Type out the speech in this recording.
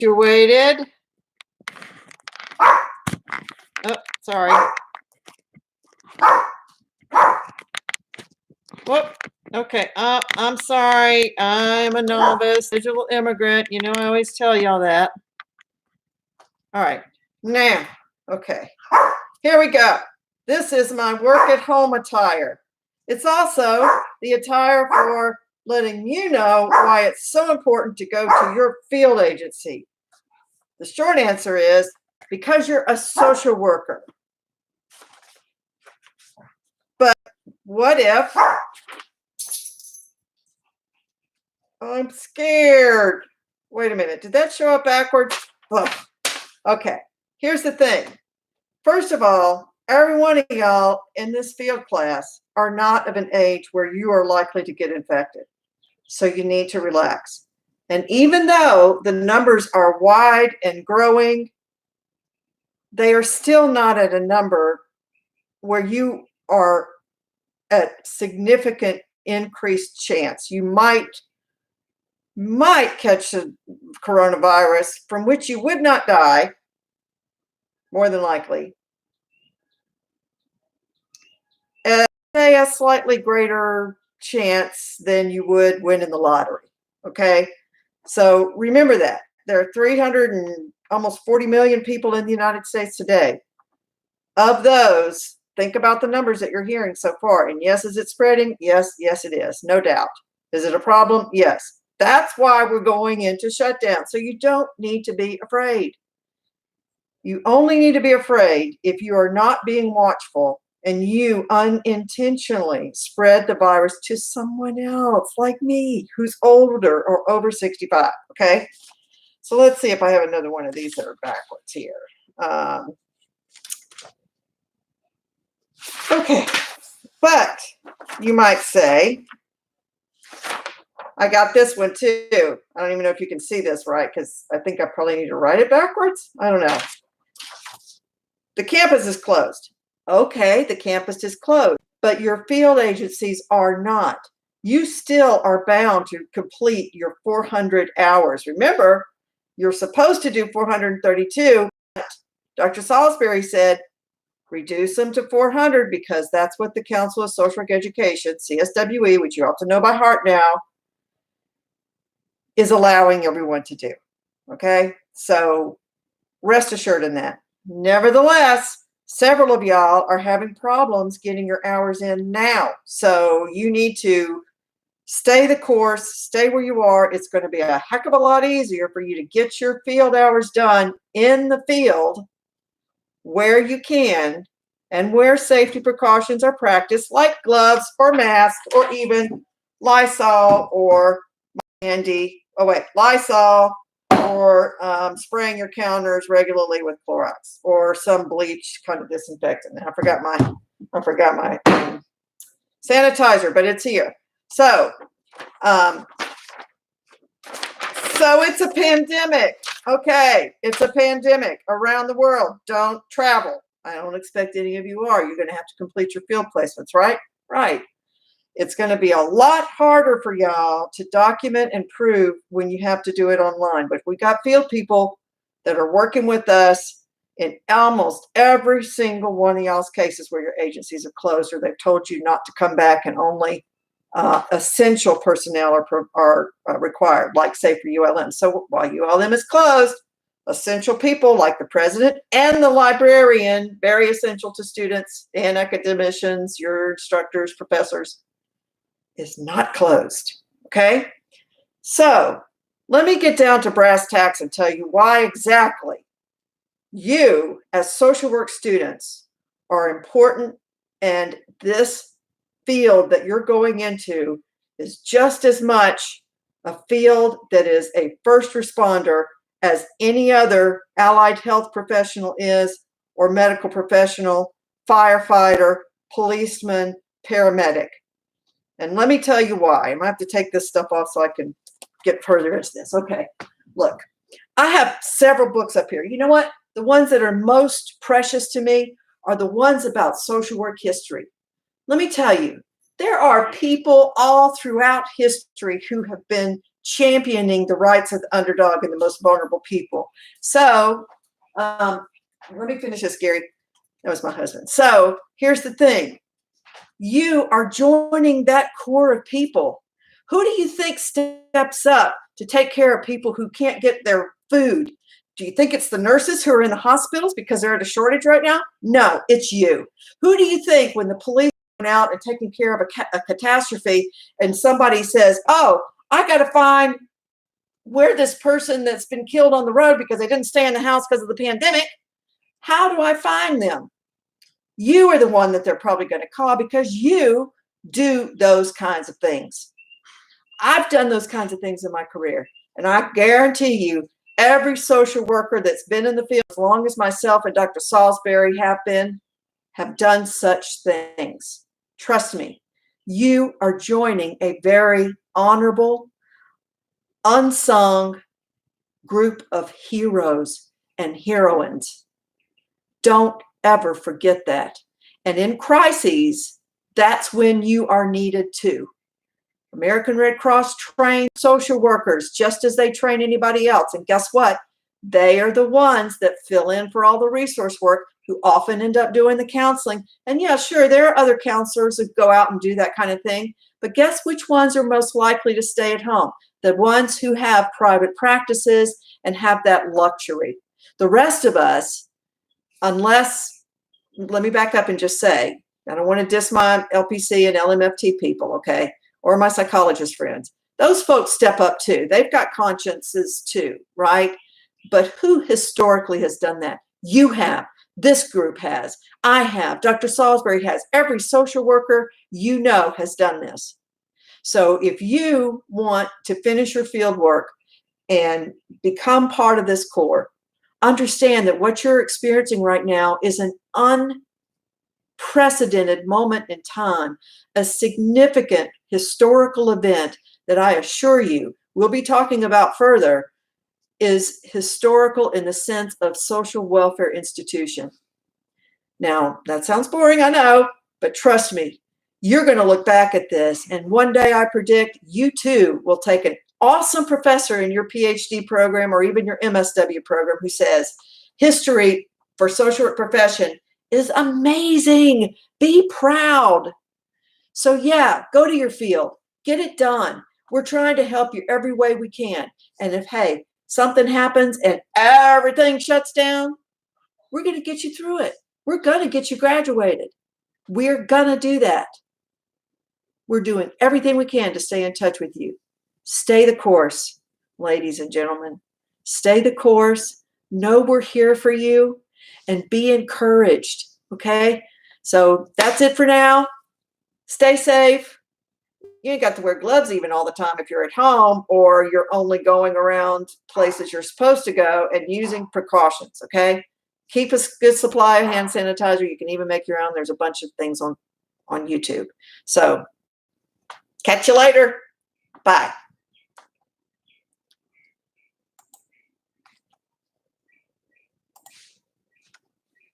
Situated. Oh, sorry. Whoop. Okay. I'm sorry. I'm a novice digital immigrant. You know, I always tell y'all that. All right. Now, okay. Here we go. This is my work at home attire. It's also the attire for letting you know why it's so important to go to your field agency. The short answer is because you're a social worker. But what if I'm scared? Wait a minute. Did that show up backwards? Ugh. Okay. Here's the thing. First of all, every one of y'all in this field class are not of an age where you are likely to get infected. So you need to relax. And even though the numbers are wide and growing, they are still not at a number where you are at significant increased chance. You might catch the coronavirus from which you would not die, more than likely. At a slightly greater chance than you would win in the lottery. Okay, so remember that there are 300 and almost 40 million people in the United States today. Of those, think about the numbers that you're hearing so far. And yes, is it spreading? Yes, it is, no doubt. Is it a problem? Yes. That's why we're going into shutdown. So you don't need to be afraid. You only need to be afraid if you are not being watchful and you unintentionally spread the virus to someone else like me who's older or over 65. Okay. So let's see if I have another one of these that are backwards here. Okay. But you might say, I got this one too. I don't even know if you can see this right because I think I probably need to write it backwards. I don't know. The campus is closed. Okay, the campus is closed, but your field agencies are not. You still are bound to complete your 400 hours. Remember, you're supposed to do 432. Dr. Salisbury said, reduce them to 400 because that's what the Council of Social Work Education, CSWE, which you ought to know by heart now, is allowing everyone to do. Okay, so rest assured in that. Nevertheless, several of y'all are having problems getting your hours in now. So you need to stay the course, stay where you are. It's going to be a heck of a lot easier for you to get your field hours done in the field where you can and where safety precautions are practiced, like gloves or masks or even Lysol or Lysol or spraying your counters regularly with Clorox or some bleach kind of disinfectant. I forgot my sanitizer, but it's here. So it's a pandemic. Okay, it's a pandemic around the world. Don't travel. I don't expect any of you are. You're going to have to complete your field placements, right? Right. It's going to be a lot harder for y'all to document and prove when you have to do it online. But we got field people that are working with us in almost every single one of y'all's cases where your agencies are closed or they've told you not to come back and only essential personnel are required, like say for ULM. So while ULM is closed, essential people like the president and the librarian, very essential to students and academicians, your instructors, professors, is not closed. Okay, so let me get down to brass tacks and tell you why exactly you as social work students are important, and this field that you're going into is just as much a field that is a first responder as any other allied health professional is, or medical professional, firefighter, policeman, paramedic. And let me tell you why. I'm going to have to take this stuff off so I can get further into this. Okay, look, I have several books up here. You know what? The ones that are most precious to me are the ones about social work history. Let me tell you, there are people all throughout history who have been championing the rights of the underdog and the most vulnerable people. So let me finish this, Gary. That was my husband. So here's the thing. You are joining that core of people. Who do you think steps up to take care of people who can't get their food? Do you think it's the nurses who are in the hospitals because they're at a shortage right now? No, it's you. Who do you think when the police are out and taking care of a catastrophe and somebody says, oh, I got to find where this person that's been killed on the road because they didn't stay in the house because of the pandemic, how do I find them? You are the one that they're probably going to call because you do those kinds of things. I've done those kinds of things in my career, and I guarantee you every social worker that's been in the field as long as myself and Dr. Salisbury have done such things. Trust me, you are joining a very honorable, unsung group of heroes and heroines. Don't ever forget that. And in crises, that's when you are needed too. American Red Cross trains social workers just as they train anybody else. And guess what? They are the ones that fill in for all the resource work, who often end up doing the counseling. And yeah, sure, there are other counselors who go out and do that kind of thing. But guess which ones are most likely to stay at home? The ones who have private practices and have that luxury. The rest of us, unless, let me back up and just say, I don't want to diss my LPC and LMFT people, okay, or my psychologist friends. Those folks step up too. They've got consciences too, right? But who historically has done that? You have. This group has. I have. Dr. Salisbury has. Every social worker you know has done this. So if you want to finish your field work and become part of this core, understand that what you're experiencing right now is an unprecedented moment in time, a significant historical event that I assure you we'll be talking about further is historical in the sense of social welfare institution. Now, that sounds boring, I know, but trust me, you're going to look back at this, and one day I predict you too will take an awesome professor in your PhD program or even your MSW program who says, history for social work profession is amazing. Be proud. So yeah, go to your field, get it done. We're trying to help you every way we can. And if, hey, something happens and everything shuts down, we're going to get you through it. We're going to get you graduated. We're going to do that. We're doing everything we can to stay in touch with you. Stay the course, ladies and gentlemen. Stay the course. Know we're here for you and be encouraged, okay? So that's it for now. Stay safe. You ain't got to wear gloves even all the time if you're at home or you're only going around places you're supposed to go and using precautions, okay? Keep a good supply of hand sanitizer. You can even make your own. There's a bunch of things on YouTube. So catch you later. Bye.